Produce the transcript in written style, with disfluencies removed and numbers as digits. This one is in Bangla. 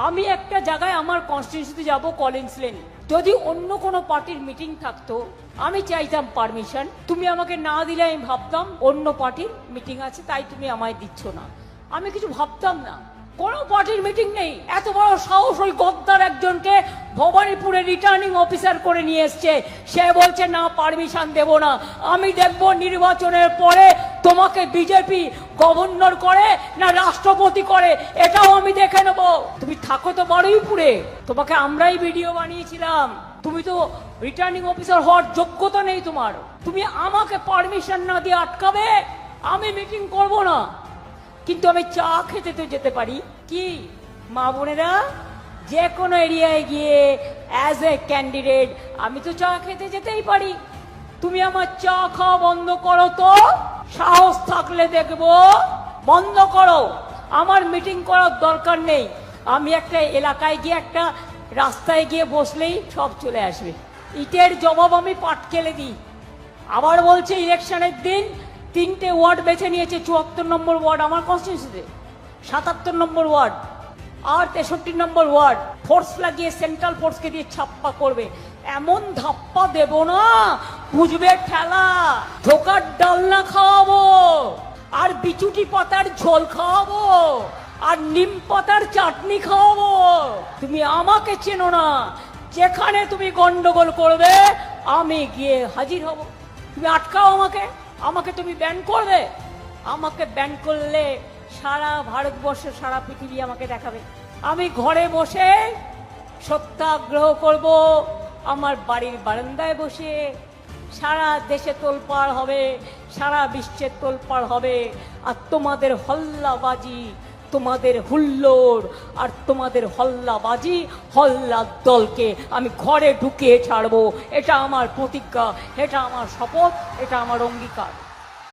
আমি একটা জায়গায় আমার কনস্টিটিউন্সিতে যাব কলিন্স লেন, যদি অন্য কোনো পার্টির মিটিং থাকতো আমি চাইতাম পারমিশন, তুমি আমাকে না দিলে আমি ভাবতাম অন্য পার্টির মিটিং আছে তাই তুমি আমায় দিচ্ছ না, আমি কিছু ভাবতাম না। কোনো পার্টির মিটিং নেই, এত বড় সাহস ওই গদ্দার একজনকে ভবানীপুরে রিটার্নিং অফিসার করে নিয়ে এসছে, সে বলছে না পারমিশন দেব না, আমি দেখব নির্বাচনের পরে তোমাকে বিজেপি গভর্নর করে না রাষ্ট্রপতি করে, এটাও আমি দেখে নেব। তুমি থাকো তো বারুইপুরে, তোমাকে আমরাই ভিডিও বানিয়েছিলাম, তুমি তো রিটার্নিং অফিসার হওয়ার যোগ্যতা নেই তোমার, তুমি আমাকে পারমিশন না দিয়ে আটকাবে, আমি মিটিং করব না। কিন্তু আমি চা খেতে তো যেতে পারি, কি মা বোনেরা, যে কোনো এরিয়ায় গিয়ে অ্যাজ এ ক্যান্ডিডেট আমি তো চা খেতে যেতেই পারি। তুমি আমার চা খাওয়া বন্ধ করো তো, সাহস থাকলে দেখবো, বন্ধ করো। আমার মিটিং করার দরকার নেই, আমি একটা এলাকায় গিয়ে একটা রাস্তায় গিয়ে বসলেই সব চলে আসবে। ইটের জবাব আমি পাটকেলে দিই। আবার বলছে ইলেকশনের দিন 3টে ওয়ার্ড বেছে নিয়েছে, 74 নম্বর ওয়ার্ড আমার কনস্টিটিউন্সিতে, 77 নম্বর ওয়ার্ড আর 63 নম্বর ওয়ার্ড, ফোর্স লাগিয়ে সেন্ট্রাল ফোর্সকে দিয়ে ছাপ্পা করবে। এমন ধাপ্পা দেব না, বুঝবে ঠেলা, ধোকার ডালনা খাওয়াবো, আর বিচুটি পাতার ঝোল খাওয়াবো, আর নিম পাতার চাটনি খাওয়াবো। তুমি আমাকে চেনো না, যেখানে তুমি গন্ডগোল করবে আমি গিয়ে হাজির হব। তুমি আটকাও আমাকে, আমাকে তুমি ব্যান করবে, আমাকে ব্যান করলে সারা ভারতবর্ষ সারা পৃথিবী আমাকে দেখাবে। আমি ঘরে বসে সত্যাগ্রহ করব, আমার বাড়ির বারান্দায় বসে, সারা দেশে তোলপাড় হবে, সারা বিশ্বের তোলপাড় হবে, আর তোমাদের হল্লাবাজি, তোমাদের হুল্লোড় আর তোমাদের হল্লাবাজি, হল্লার দলকে আমি ঘরে ঢুকিয়ে ছাড়বো। এটা আমার প্রতিজ্ঞা, এটা আমার শপথ, এটা আমার অঙ্গীকার।